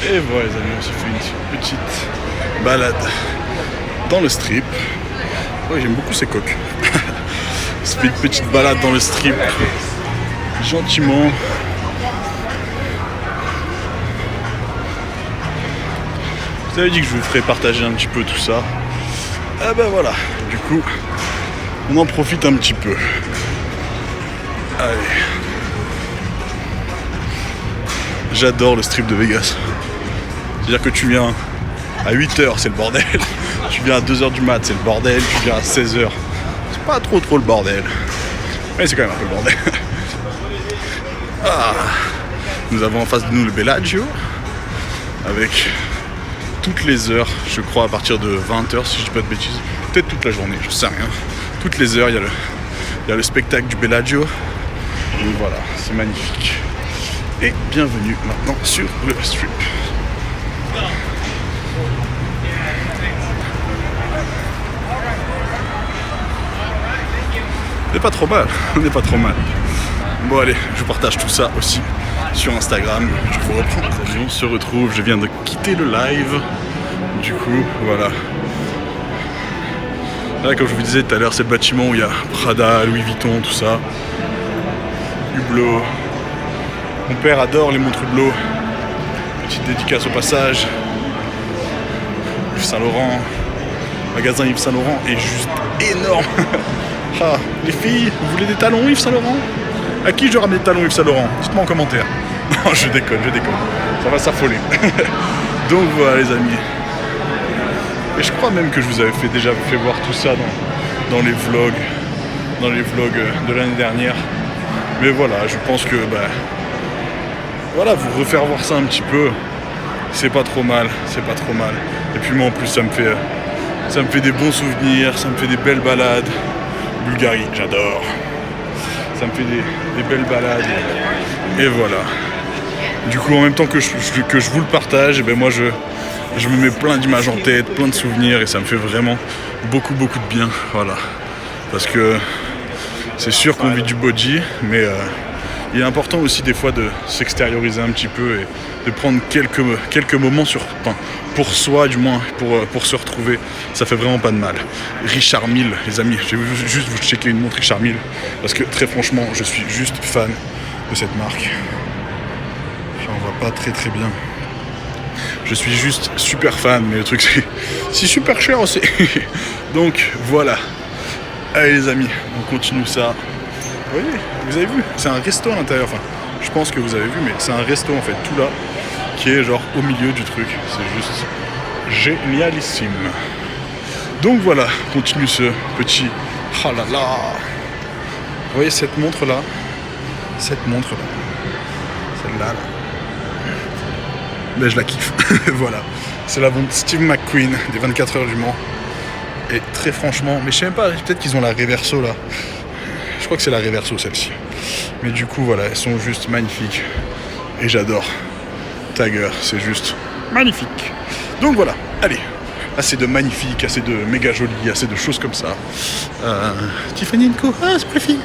Et voilà les amis, on s'est fait une petite balade dans le strip. Ouais, j'aime beaucoup ces coques. On s'est fait une petite balade dans le strip, gentiment. Vous avez dit que je vous ferais partager un petit peu tout ça. Eh ben voilà, du coup, on en profite un petit peu. Allez. J'adore le strip de Vegas. C'est-à-dire que tu viens à 8h, c'est le bordel. Tu viens à 2h du mat, c'est le bordel. Tu viens à 16h, c'est pas trop le bordel. Mais c'est quand même un peu le bordel. Ah. Nous avons en face de nous le Bellagio. Avec toutes les heures, je crois à partir de 20h si je dis pas de bêtises. Peut-être toute la journée, je sais rien. Toutes les heures, il y a le spectacle du Bellagio. Donc voilà, c'est magnifique. Et bienvenue maintenant sur le strip. On n'est pas trop mal, on n'est pas trop mal. Bon allez, je partage tout ça aussi sur Instagram. Je vous reprends. On se retrouve, je viens de quitter le live. Du coup, voilà. Là, comme je vous disais tout à l'heure, c'est le bâtiment où il y a Prada, Louis Vuitton, tout ça. Hublot. Mon père adore les montres Hublot. Petite dédicace au passage. Yves Saint Laurent. Le magasin Yves Saint Laurent est juste énorme. Ah, les filles, vous voulez des talons Yves Saint Laurent? À qui je ramène des talons Yves Saint Laurent? Dites-moi en commentaire. Non, je déconne. Ça va s'affoler. Donc voilà les amis. Et je crois même que je vous avais déjà fait voir tout ça dans les vlogs de l'année dernière. Mais voilà, je pense que voilà, vous refaire voir ça un petit peu, c'est pas trop mal. Et puis moi en plus ça me fait des bons souvenirs, ça me fait des belles balades. Bulgarie, j'adore. Ça me fait des belles balades. Et voilà. Du coup en même temps que je vous le partage, et ben moi je me mets plein d'images en tête, plein de souvenirs et ça me fait vraiment beaucoup de bien. Voilà. Parce que c'est sûr qu'on vit du body, mais il est important aussi des fois de s'extérioriser un petit peu et de prendre quelques moments pour soi, du moins pour se retrouver. Ça fait vraiment pas de mal. Richard Mille, les amis, je vais juste vous checker une montre Richard Mille parce que très franchement, je suis juste fan de cette marque. Enfin, on voit pas très bien. Je suis juste super fan, mais le truc c'est super cher aussi. Donc voilà. Allez les amis, on continue ça. Vous voyez, vous avez vu, c'est un resto à l'intérieur. Enfin, je pense que vous avez vu, mais c'est un resto en fait, tout là, qui est genre au milieu du truc. C'est juste génialissime. Donc voilà, on continue ce petit. Oh là là. Vous voyez cette montre là, celle-là. Là. Ben, je la kiffe. Voilà. C'est la montre Steve McQueen des 24 heures du Mans. Et très franchement, mais je sais même pas, peut-être qu'ils ont la Reverso là. Je crois que c'est la Reverso celle-ci. Mais du coup voilà, elles sont juste magnifiques. Et j'adore. Tiger, c'est juste magnifique. Donc voilà, allez. Assez de magnifique, assez de méga joli, assez de choses comme ça. Tiffany & Co, ah c'est plus fille.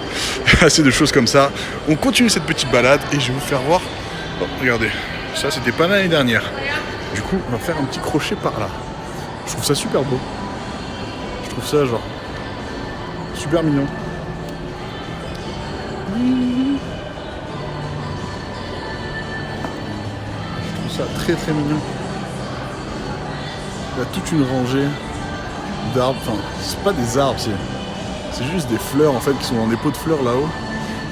Assez de choses comme ça. On continue cette petite balade et je vais vous faire voir. Oh, regardez. Ça c'était pas l'année dernière. Du coup on va faire un petit crochet par là. Je trouve ça super beau. Je trouve ça genre super mignon. Je trouve ça très mignon. Il y a toute une rangée d'arbres. Enfin c'est pas des arbres, c'est juste des fleurs en fait qui sont dans des pots de fleurs là-haut.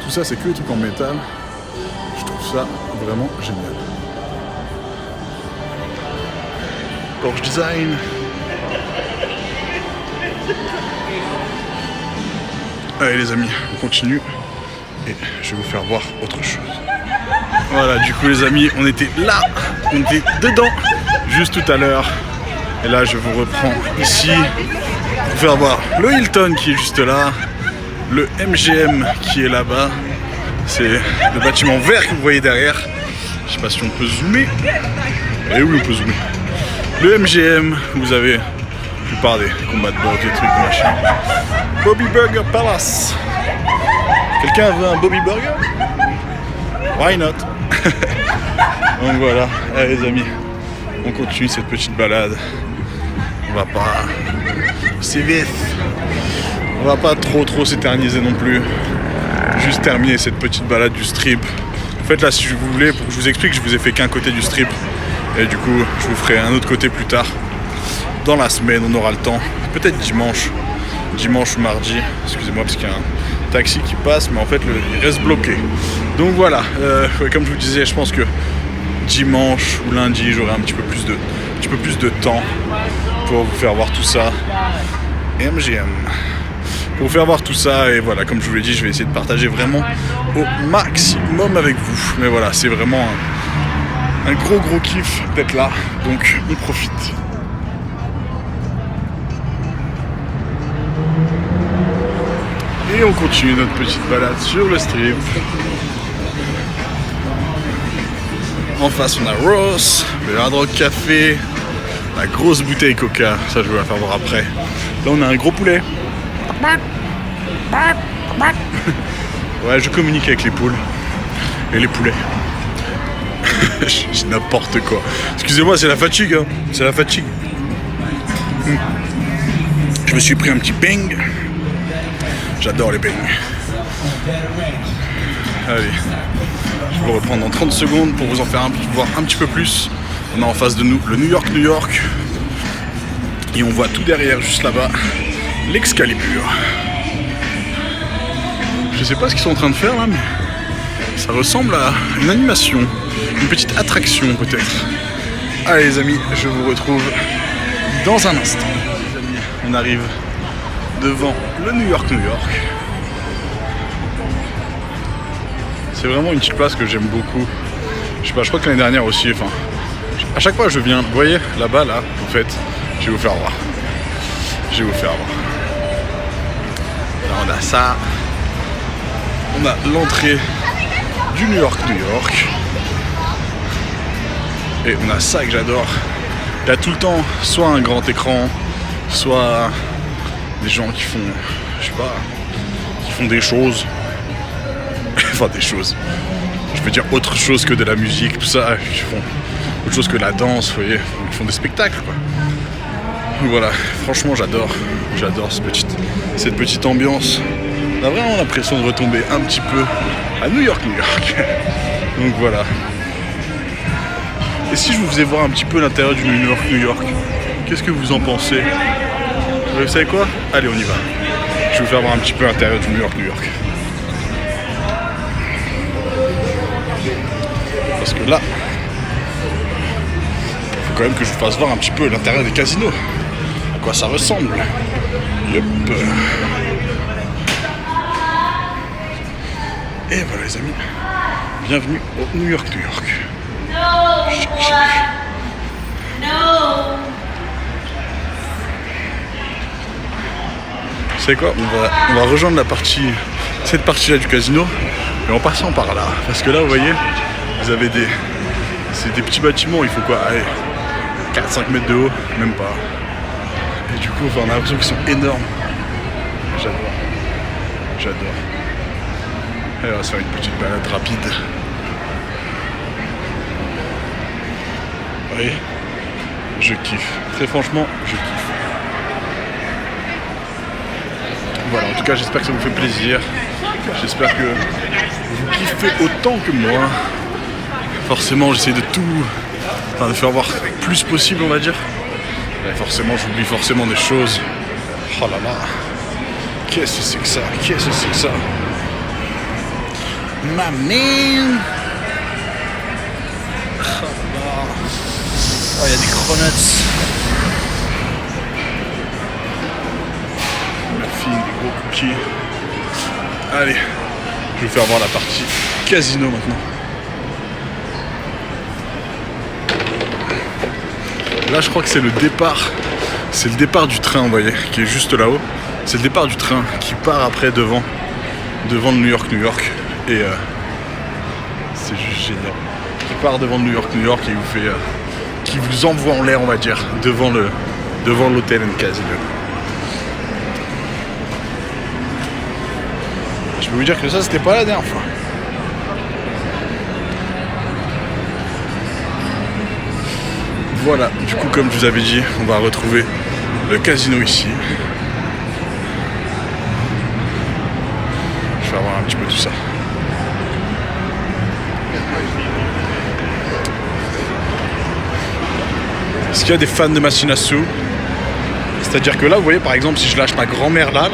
Tout ça c'est que des trucs en métal. Je trouve ça vraiment génial. Porsche Design. Allez les amis, on continue et je vais vous faire voir autre chose. Voilà, du coup les amis, on était là, on était dedans juste tout à l'heure. Et là je vous reprends ici pour faire voir le Hilton qui est juste là, le MGM qui est là-bas. C'est le bâtiment vert que vous voyez derrière. Je sais pas si on peut zoomer. Et oui on peut zoomer. Le MGM, vous avez la plupart des combats de boxe, des trucs, machin. Bobby Burger Palace. Quelqu'un veut un Bobby Burger? Why not? Donc voilà, allez les amis, On continue cette petite balade. On va pas... C'est vite. On va pas trop s'éterniser non plus. Juste terminer cette petite balade du strip. En fait là, si vous voulez, pour que je vous explique, je vous ai fait qu'un côté du strip. Et du coup, je vous ferai un autre côté plus tard. Dans la semaine, on aura le temps. Peut-être dimanche ou mardi. Excusez-moi parce qu'il y a un taxi qui passe, mais en fait, il reste bloqué. Donc voilà, comme je vous disais, je pense que dimanche ou lundi, j'aurai un petit peu plus de temps pour vous faire voir tout ça. MGM. Pour vous faire voir tout ça, et voilà, comme je vous l'ai dit, je vais essayer de partager vraiment au maximum avec vous. Mais voilà, c'est vraiment un gros kiff d'être là, donc on profite. Et on continue notre petite balade sur le strip. En face on a Ross, le Hard Rock Café, la grosse bouteille Coca, ça je vais la faire voir après. Là on a un gros poulet. Ouais, je communique avec les poules et les poulets. Je n'importe quoi. Excusez-moi, c'est la fatigue, hein. C'est la fatigue. Je me suis pris un petit bang. J'adore les bangs. Allez, je vais vous reprendre dans 30 secondes pour vous en faire voir un petit peu plus. On a en face de nous le New York. Et on voit tout derrière, juste là-bas, l'Excalibur. Je sais pas ce qu'ils sont en train de faire là, mais ça ressemble à une animation, une petite attraction peut-être. Allez les amis, je vous retrouve dans un instant. Les amis, on arrive devant le New York. C'est vraiment une petite place que j'aime beaucoup. Je sais pas, je crois que l'année dernière aussi, enfin, à chaque fois que je viens, vous voyez, là-bas, là, en fait, je vais vous faire voir. Là, on a ça. On a l'entrée du New York. Et on a ça que j'adore. Il y a tout le temps soit un grand écran, soit des gens qui font, je sais pas, qui font des choses. Enfin des choses. Je veux dire autre chose que de la musique, tout ça. Ils font autre chose que la danse, vous voyez. Ils font des spectacles, quoi. Donc voilà, franchement j'adore cette petite ambiance. On a vraiment l'impression de retomber un petit peu à New York. Donc voilà. Et si je vous faisais voir un petit peu l'intérieur du New York, qu'est-ce que vous en pensez? Vous savez quoi? Allez, on y va. Je vais vous faire voir un petit peu l'intérieur du New York. Parce que là, il faut quand même que je vous fasse voir un petit peu l'intérieur des casinos. À quoi ça ressemble. Yep. Et voilà les amis, bienvenue au New York. Vous savez quoi, on va rejoindre cette partie-là du casino, mais en passant par là. Parce que là, vous voyez, vous avez c'est des petits bâtiments, il faut quoi, allez, 4-5 mètres de haut, même pas. Et du coup, on a l'impression qu'ils sont énormes. J'adore. Allez, on va se faire une petite balade rapide. Vous voyez, je kiffe. Très franchement, je kiffe. Voilà, en tout cas, j'espère que ça vous fait plaisir. J'espère que vous kiffez autant que moi. Forcément, j'essaie de de faire voir le plus possible, on va dire. Et forcément, j'oublie forcément des choses. Oh là là. Qu'est-ce que c'est que ça? Ma man. Oh, il y a des cronuts. Muffins, des gros cookies. Allez, je vais vous faire voir la partie casino maintenant. Là, je crois que c'est le départ du train, vous voyez, qui est juste là-haut. C'est le départ du train qui part après devant le New York. Et c'est juste génial. Qui part devant le New York et qui vous envoie en l'air, on va dire, devant l'hôtel and casino. Je peux vous dire que ça, c'était pas la dernière fois. Voilà, du coup comme je vous avais dit, on va retrouver le casino ici. Je vais avoir un petit peu tout ça. Est-ce qu'il y a des fans de machines à sous? C'est-à-dire que là, vous voyez, par exemple, si je lâche ma grand-mère là,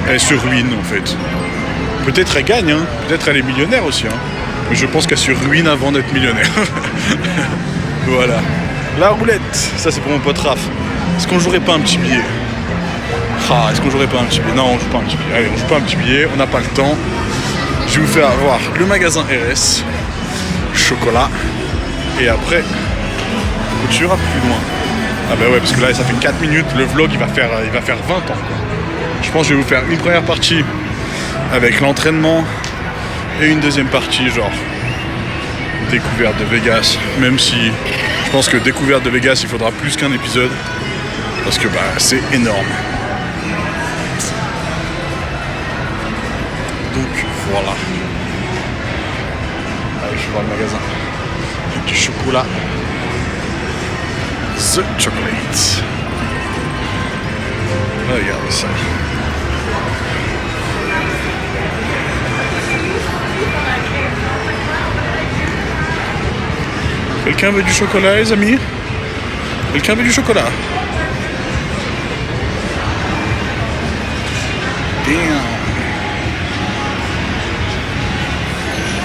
elle se ruine en fait. Peut-être elle gagne, hein. Peut-être elle est millionnaire aussi. Hein. Mais je pense qu'elle se ruine avant d'être millionnaire. Voilà. La roulette, ça c'est pour mon pote Raph. Est-ce qu'on jouerait pas un petit billet? Est-ce qu'on jouerait pas un petit billet? Non, on joue pas un petit billet. Allez, on joue pas un petit billet, on n'a pas le temps. Je vais vous faire voir le magasin RS, chocolat, et après, on continuera plus loin. Ah bah ouais, parce que là, ça fait 4 minutes, le vlog, il va faire 20 ans, quoi. Je pense que je vais vous faire une première partie avec l'entraînement, et une deuxième partie, genre, découverte de Vegas, même si je pense que découverte de Vegas, il faudra plus qu'un épisode, parce que bah, c'est énorme. Donc voilà. Allez, je vais voir le magasin. Avec du chocolat. The Chocolate. Regardez ça. Quelqu'un veut du chocolat, les amis? Quelqu'un veut du chocolat? Damn.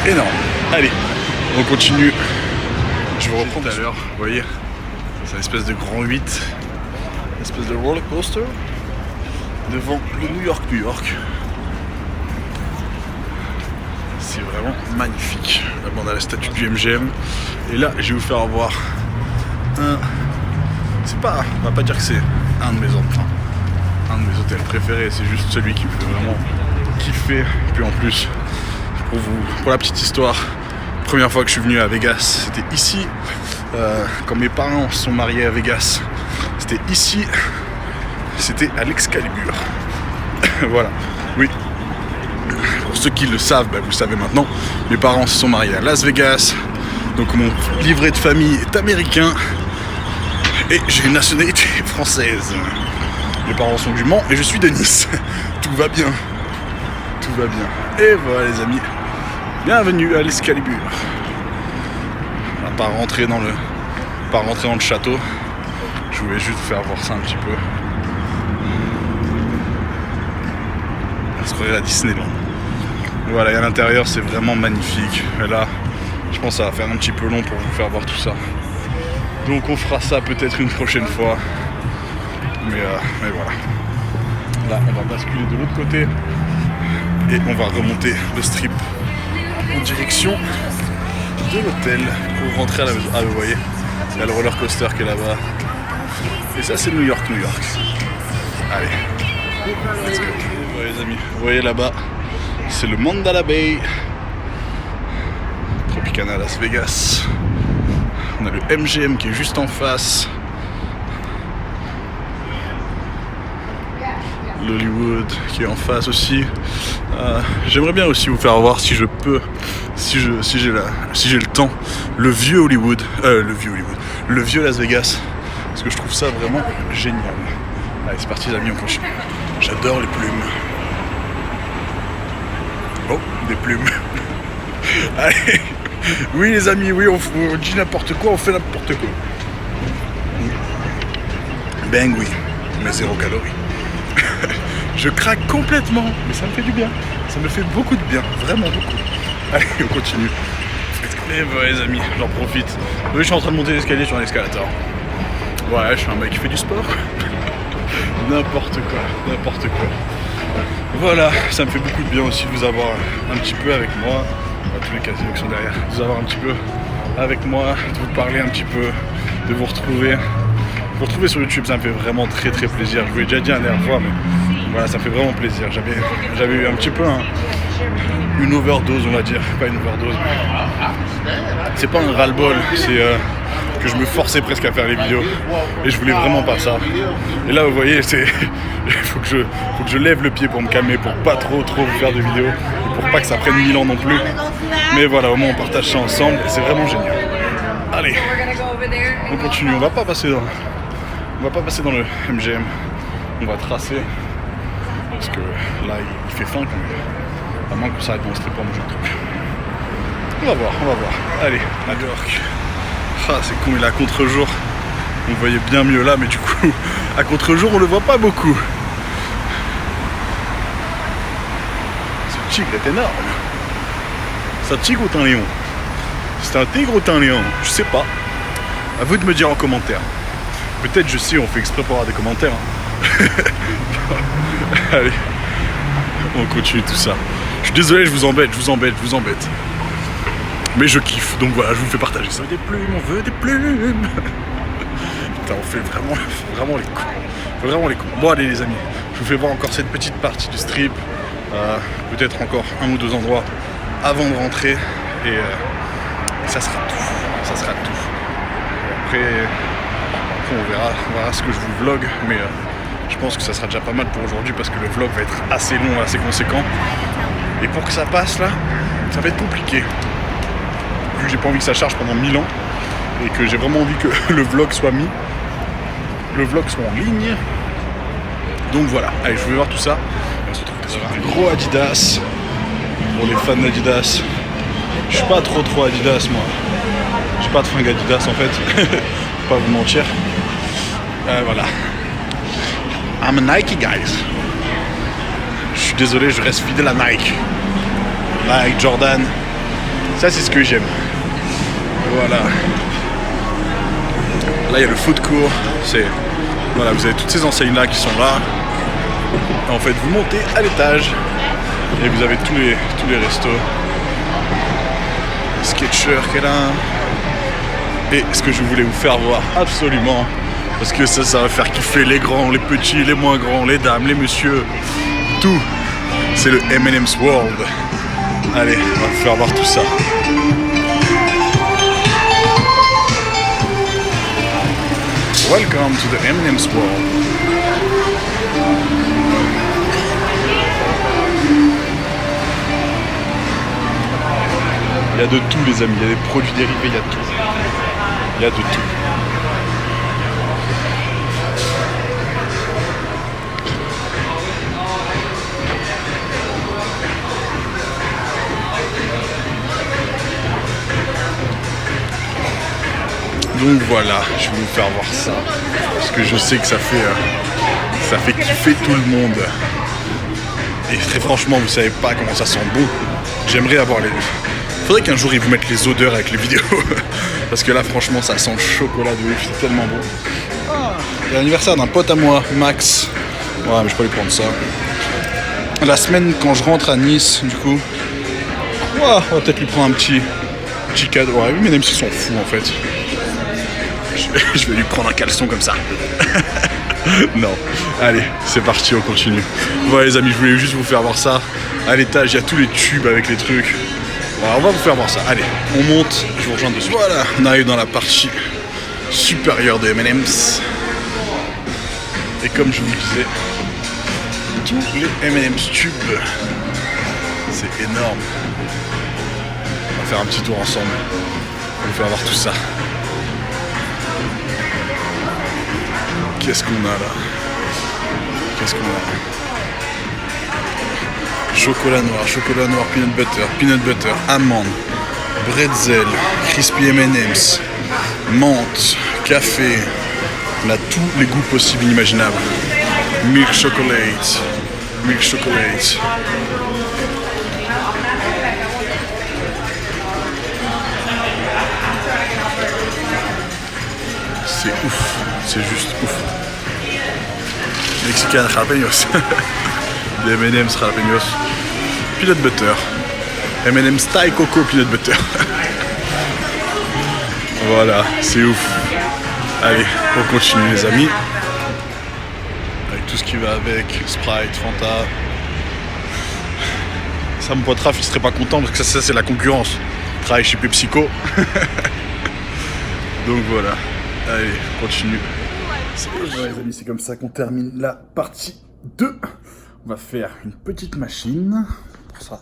Énorme. Allez, on continue. Je vous reprends tout à l'heure. Vous voyez, c'est une espèce de grand 8, une espèce de roller coaster devant le New York. C'est vraiment magnifique. Là, on a la statue du MGM. Et là, je vais vous faire voir un. C'est pas. On va pas dire que c'est un de mes hôtels préférés. C'est juste celui qui me fait vraiment kiffer. Et puis en plus. Pour la petite histoire, première fois que je suis venu à Vegas, c'était ici. Quand mes parents se sont mariés à Vegas, c'était ici. C'était à l'Excalibur. Voilà, oui. Pour ceux qui le savent, bah, vous le savez maintenant. Mes parents se sont mariés à Las Vegas. Donc mon livret de famille est américain. Et j'ai une nationalité française. Mes parents sont du Mans et je suis de Nice. Tout va bien. Tout va bien. Et voilà les amis. Bienvenue à l'Excalibur. On va pas rentrer dans le château. Je voulais juste vous faire voir ça un petit peu. On se croirait à Disneyland. Voilà, et à l'intérieur c'est vraiment magnifique. Et là, je pense que ça va faire un petit peu long pour vous faire voir tout ça. Donc on fera ça peut-être une prochaine fois. Mais voilà. Là, on va basculer de l'autre côté. Et on va remonter le strip en direction de l'hôtel pour rentrer à la maison. Ah, vous voyez, il y a le roller coaster qui est là-bas. Et ça, c'est New York. Allez, let's go. Ouais, les amis, vous voyez là-bas, c'est le Mandalay Bay, Tropicana Las Vegas. On a le MGM qui est juste en face. L'Hollywood qui est en face aussi. J'aimerais bien aussi vous faire voir si je peux, si j'ai le temps, le vieux Hollywood, le vieux Las Vegas, parce que je trouve ça vraiment génial. Allez, c'est parti les amis, on continue. J'adore les plumes. Oh, des plumes. Allez, oui les amis, oui, on dit n'importe quoi, on fait n'importe quoi. Bang oui, mais 0 calories. Je craque complètement, mais ça me fait du bien. Ça me fait beaucoup de bien, vraiment beaucoup. Allez, on continue. Et voilà les amis, j'en profite. Oui, je suis en train de monter l'escalier sur un escalator. Ouais, je suis un mec qui fait du sport. N'importe quoi. Voilà, ça me fait beaucoup de bien aussi de vous avoir un petit peu avec moi. Tous les casinos qui sont derrière. De vous avoir un petit peu avec moi, de vous parler un petit peu, de vous retrouver. Vous retrouver sur YouTube, ça me fait vraiment très plaisir. Je vous l'ai déjà dit la dernière fois, mais voilà, ça me fait vraiment plaisir. J'avais eu un petit peu une overdose, on va dire. Pas une overdose. C'est pas un ras-le-bol, c'est que je me forçais presque à faire les vidéos. Et je voulais vraiment pas ça. Et là, vous voyez, il faut que je lève le pied pour me calmer, pour pas trop vous faire de vidéos. Et pour pas que ça prenne 1000 ans non plus. Mais voilà, au moins on partage ça ensemble et c'est vraiment génial. Allez, On continue, on va pas passer dans le MGM. On va tracer. Parce que là il fait faim quand même. À moins qu'on s'arrête dans le strip pour manger un truc. On va voir. Allez, à New York. Ah, c'est con, il est à contre-jour. On le voyait bien mieux là, mais du coup, à contre-jour, on le voit pas beaucoup. Ce tigre est énorme. C'est un tigre ou un lion? C'est un tigre ou un lion? Je sais pas. À vous de me dire en commentaire. Peut-être je sais, on fait exprès pour avoir des commentaires. Hein. Allez, on continue tout ça. Je suis désolé, je vous embête. Mais je kiffe, donc voilà, je vous fais partager ça. On veut des plumes. Putain, on fait vraiment les cons. Bon allez les amis, je vous fais voir encore cette petite partie du strip. Peut-être encore un ou deux endroits avant de rentrer. Et ça sera tout. Et après on verra ce que je vous vlog. Mais je pense que ça sera déjà pas mal pour aujourd'hui parce que le vlog va être assez long, assez conséquent. Et pour que ça passe là, ça va être compliqué. Vu que j'ai pas envie que ça charge pendant 1000 ans et que j'ai vraiment envie que le vlog soit en ligne. Donc voilà, allez, je vais voir tout ça. On se retrouve sur un gros Adidas. Pour les fans d'Adidas, je suis pas trop Adidas moi. J'ai pas de fringues Adidas en fait. Faut pas vous mentir. Voilà. I'm a Nike guys. Je suis désolé, je reste fidèle à Nike. Nike, Jordan. Ça c'est ce que j'aime. Voilà. Là il y a le food court. Voilà, vous avez toutes ces enseignes là qui sont là. En fait vous montez à l'étage et vous avez tous les restos. Sketcher qui est là. Et ce que je voulais vous faire voir absolument, parce que ça va faire kiffer les grands, les petits, les moins grands, les dames, les messieurs, tout. C'est le M&M's World. Allez, on va vous faire voir tout ça. Welcome to the M&M's World. Il y a de tout les amis, il y a des produits dérivés, il y a de tout. Il y a de tout. Donc voilà, je vais vous faire voir ça. Parce que je sais que ça fait kiffer tout le monde. Et très franchement, vous savez pas comment ça sent bon. J'aimerais avoir les... Faudrait qu'un jour ils vous mettent les odeurs avec les vidéos. Parce que là franchement ça sent le chocolat de ouf, c'est tellement bon. C'est l'anniversaire d'un pote à moi, Max. Ouais mais je peux lui prendre ça. La semaine quand je rentre à Nice, du coup. Ouais, on va peut-être lui prendre un petit cadeau. Ouais, mais même s'ils sont fous en fait. Je vais lui prendre un caleçon comme ça. Non. Allez, c'est parti, on continue. Voilà les amis, je voulais juste vous faire voir ça. À l'étage, il y a tous les tubes avec les trucs. Voilà, on va vous faire voir ça. Allez, on monte, je vous rejoins dessus. Voilà, on arrive dans la partie supérieure de M&M's. Et comme je vous le disais, tous les M&M's tubes. C'est énorme. On va faire un petit tour ensemble. On va vous faire voir tout ça. Qu'est-ce qu'on a là? Chocolat noir, peanut butter, amande, bretzel, crispy M&M's, menthe, café. On a tous les goûts possibles et inimaginables. Milk chocolate. C'est ouf, c'est juste ouf. Mexican jalapenos. Des M&M's jalapenos. Peanut butter. M&M's Thai Coco Peanut butter. Voilà, c'est ouf. Allez, on continue les amis. Avec tout ce qui va avec, Sprite, Fanta. Ça, mon pote Raph, il serait pas content parce que ça c'est la concurrence. Il travaille chez PepsiCo. Donc voilà. Allez, continue. Ouais, les amis, c'est comme ça qu'on termine la partie 2. On va faire une petite machine. Pour ça,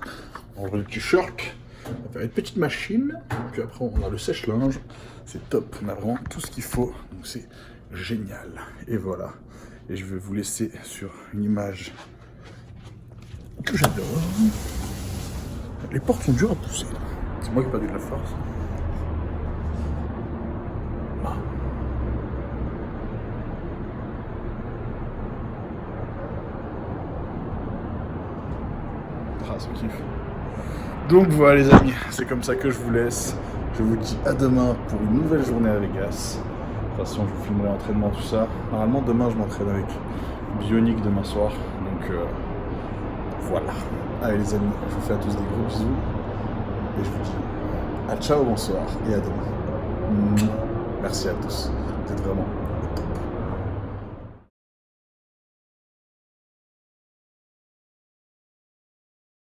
on enlève le t-shirt. On va faire une petite machine, puis après on a le sèche-linge. C'est top, on a vraiment tout ce qu'il faut, donc c'est génial. Et voilà. Et je vais vous laisser sur une image que j'adore. Les portes sont dures à pousser. C'est moi qui ai perdu de la force. Ah. Ah, c'est kiff. Donc voilà les amis, c'est comme ça que je vous laisse. Je vous dis à demain pour une nouvelle journée à Vegas. De toute façon, je vous filmerai l'entraînement, tout ça. Normalement, demain, je m'entraîne avec Bionic demain soir. Donc voilà. Allez les amis, je vous fais à tous des gros bisous. Et je vous dis à ciao, bonsoir et à demain. Merci à tous. Vous êtes vraiment